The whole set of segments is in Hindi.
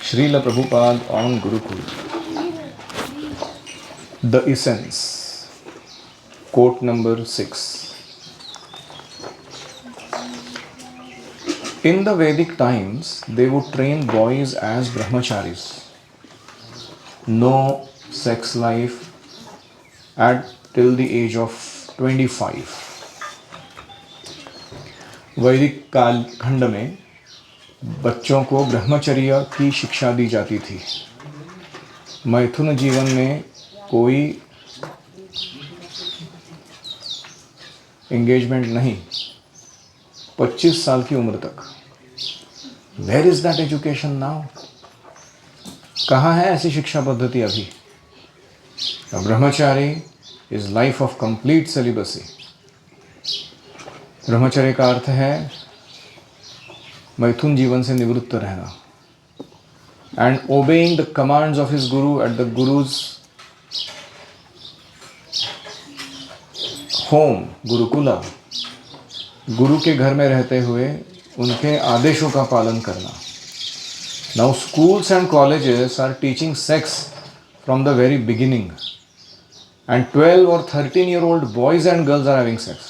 Srila Prabhupada on Gurukul. The Essence. Quote number 6. In the Vedic times, they would train boys as brahmacharis. No sex life at till the age of 25. वैदिक कालखंड में बच्चों को ब्रह्मचर्य की शिक्षा दी जाती थी। मैथुन जीवन में कोई एंगेजमेंट नहीं, 25 साल की उम्र तक। Where is that education now? कहाँ है ऐसी शिक्षा पद्धति अभी? Brahmachari is life of complete celibacy. ब्रह्मचर्य का अर्थ है मैथुन जीवन से निवृत्त रहना। And obeying the commands of his guru at the guru's home, gurukula, गुरु के घर में रहते हुए उनके आदेशों का पालन करना। Now schools and colleges are teaching sex from the very beginning, and 12 और 13-year-old boys and girls are having sex.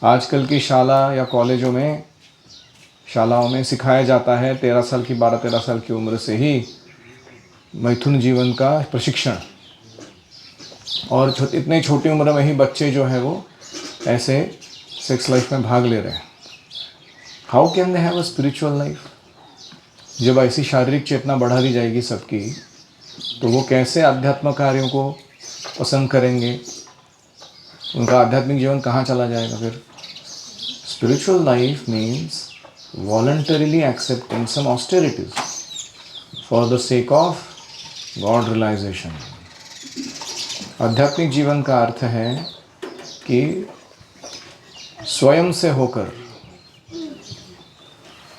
आजकल की शालाओं में सिखाया जाता है 13 साल की 12-13 साल की उम्र से ही मैथुन जीवन का प्रशिक्षण। और इतने छोटी उम्र में ही बच्चे जो है वो ऐसे सेक्स लाइफ में भाग ले रहे हैं। How can they have a spiritual life? जब ऐसी शारीरिक चेतना बढ़ा दी जाएगी सबकी, तो वो कैसे आध्यात्मिक कार्यों को पसंद करेंगे? उनका आध्यात्मिक जीवन कहाँ चला जाएगा फिर? Spiritual life means voluntarily accepting some austerities for the sake of God realization. आध्यात्मिक जीवन का अर्थ है कि स्वयं से होकर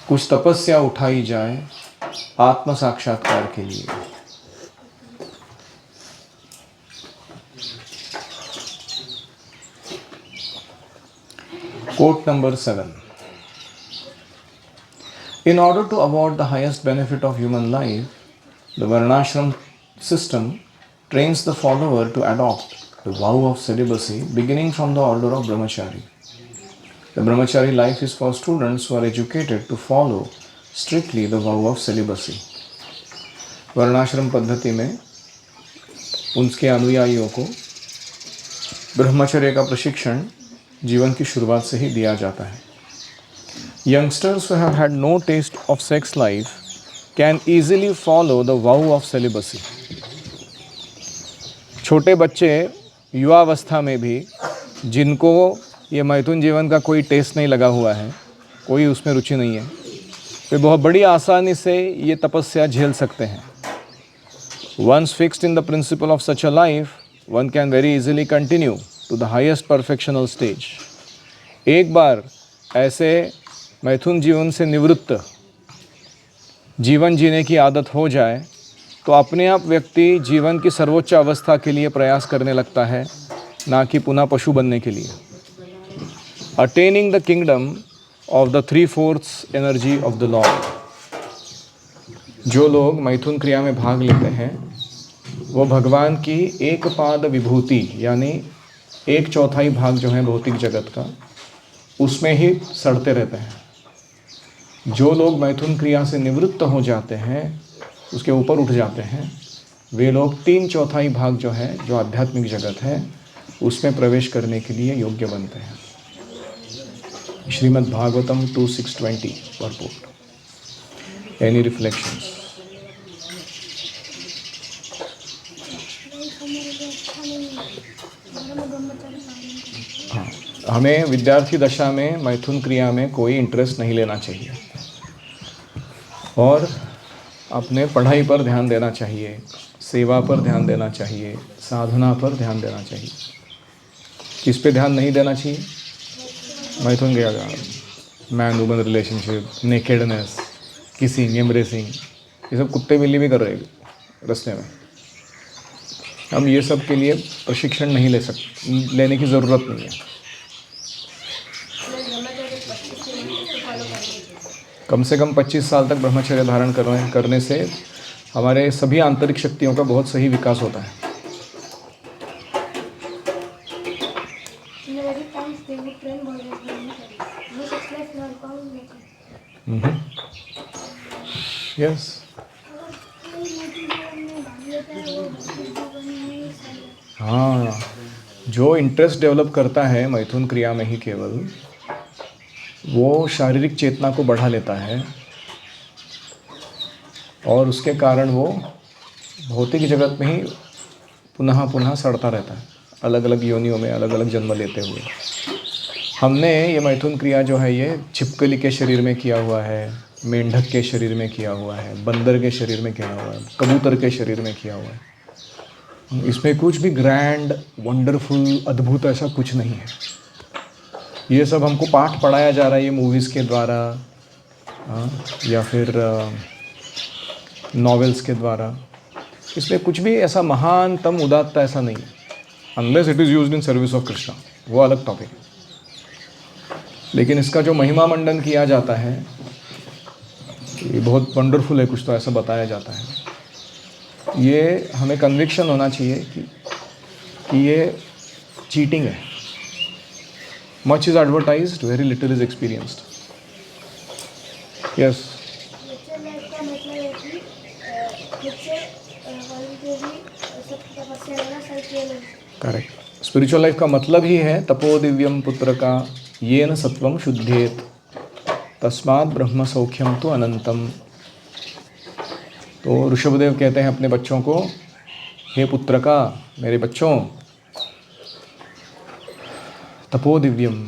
कुछ तपस्या उठाई जाए आत्म साक्षात्कार के लिए। Quote number 7. In order to award the highest benefit of human life, the Varnashram system trains the follower to adopt the vow of celibacy beginning from the order of Brahmachari. The Brahmachari life is for students who are educated to follow strictly the vow of celibacy. वर्णाश्रम पद्धति में उनके अनुयायियों को ब्रह्मचर्य का प्रशिक्षण जीवन की शुरुआत से ही दिया जाता है। Youngsters who have had no taste of sex life can easily follow the vow of celibacy. छोटे बच्चे युवावस्था में भी जिनको ये मैथुन जीवन का कोई टेस्ट नहीं लगा हुआ है, कोई उसमें रुचि नहीं है, वे बहुत बड़ी आसानी से ये तपस्या झेल सकते हैं। Once fixed in the principle of such a life, one can very easily continue to the highest perfectional stage. एक बार ऐसे मैथुन जीवन से निवृत्त जीवन जीने की आदत हो जाए तो अपने आप व्यक्ति जीवन की सर्वोच्च अवस्था के लिए प्रयास करने लगता है, ना कि पुनः पशु बनने के लिए। Attaining the kingdom of the 3/4 energy of the Lord. जो लोग मैथुन क्रिया में भाग लेते हैं वो भगवान की एक पाद विभूति यानी 1/4 भाग जो है भौतिक जगत का, उसमें ही सड़ते रहते हैं। जो लोग मैथुन क्रिया से निवृत्त हो जाते हैं, उसके ऊपर उठ जाते हैं, वे लोग 3/4 भाग जो है, जो आध्यात्मिक जगत है, उसमें प्रवेश करने के लिए योग्य बनते हैं। Shrimad Bhagavatam 2:6-20 purport. Any reflections? हाँ, हमें विद्यार्थी दशा में मैथुन क्रिया में कोई इंटरेस्ट नहीं लेना चाहिए और अपने पढ़ाई पर ध्यान देना चाहिए, सेवा पर ध्यान देना चाहिए, साधना पर ध्यान देना चाहिए। किस पे ध्यान नहीं देना चाहिए? मैथुन क्रिया का man woman relationship, nakedness, kissing, embracing, ये सब कुत्ते बिल्ली भी कर रहे हैं रास्ते में। हम ये सब के लिए प्रशिक्षण नहीं लेने की ज़रूरत नहीं है। कम से कम 25 साल तक ब्रह्मचर्य धारण करने से हमारे सभी आंतरिक शक्तियों का बहुत सही विकास होता है। यस, हाँ, जो इंटरेस्ट डेवलप करता है मैथुन क्रिया में ही केवल, वो शारीरिक चेतना को बढ़ा लेता है और उसके कारण वो भौतिक जगत में ही पुनः पुनः सड़ता रहता है, अलग अलग योनियों में अलग अलग जन्म लेते हुए। हमने ये मैथुन क्रिया जो है ये छिपकली के शरीर में किया हुआ है, मेंढक के शरीर में किया हुआ है, बंदर के शरीर में किया हुआ है, कबूतर के शरीर में किया हुआ है। इसमें कुछ भी ग्रैंड, वंडरफुल, अद्भुत ऐसा कुछ नहीं है। ये सब हमको पाठ पढ़ाया जा रहा है ये मूवीज़ के द्वारा या फिर नॉवेल्स के द्वारा। इसमें कुछ भी ऐसा महानतम उदात्त ऐसा नहीं है, unless it is used in service of Krishna, वो अलग टॉपिक है। लेकिन इसका जो महिमा मंडन किया जाता है ये बहुत वंडरफुल है, कुछ तो ऐसा बताया जाता है। ये हमें कन्विक्शन होना चाहिए कि ये चीटिंग है। Much is advertised, very little is experienced. Yes, correct. Spiritual life का मतलब ही है तपो दिव्यम पुत्र का येन सत्वम शुद्धेत तस्मात् ब्रह्म सौख्यम तो अनंतम। तो ऋषभदेव कहते हैं अपने बच्चों को, हे पुत्र का, मेरे बच्चों, तपो दिव्यम,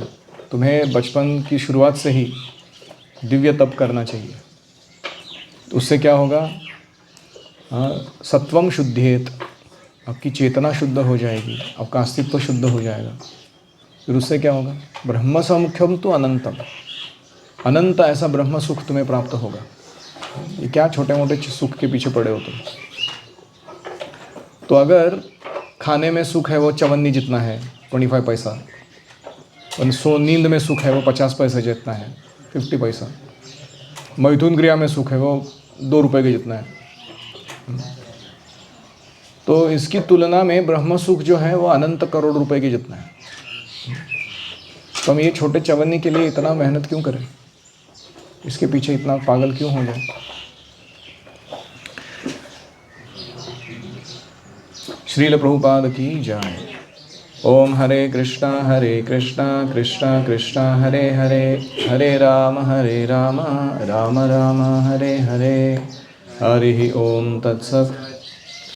तुम्हें बचपन की शुरुआत से ही दिव्य तप करना चाहिए। तो उससे क्या होगा? सत्वम शुद्धेत, आपकी चेतना शुद्ध हो जाएगी, आपका अस्तित्व शुद्ध हो जाएगा। फिर उससे क्या होगा? ब्रह्म सौख्यम तो अनंतम, अनंत ऐसा ब्रह्म सुख तुम्हें प्राप्त होगा। ये क्या छोटे मोटे सुख के पीछे पड़े हो तुम? तो अगर खाने में सुख है वो चवन्नी जितना है, 25 पैसा, और नींद में सुख है वो 50 पैसे जितना है, 50 पैसा, मैथुन क्रिया में सुख है वो 2 रुपये के जितना है, तो इसकी तुलना में ब्रह्म सुख जो है वो अनंत करोड़ रुपए के जितना है। तो हम ये छोटे चवन्नी के लिए इतना मेहनत क्यों करें? इसके पीछे इतना पागल क्यों हो जाए? श्रील प्रभुपाद की जय। ओम हरे कृष्णा कृष्णा कृष्णा हरे हरे, हरे राम राम राम हरे हरे। हरि ओम तत्सत्।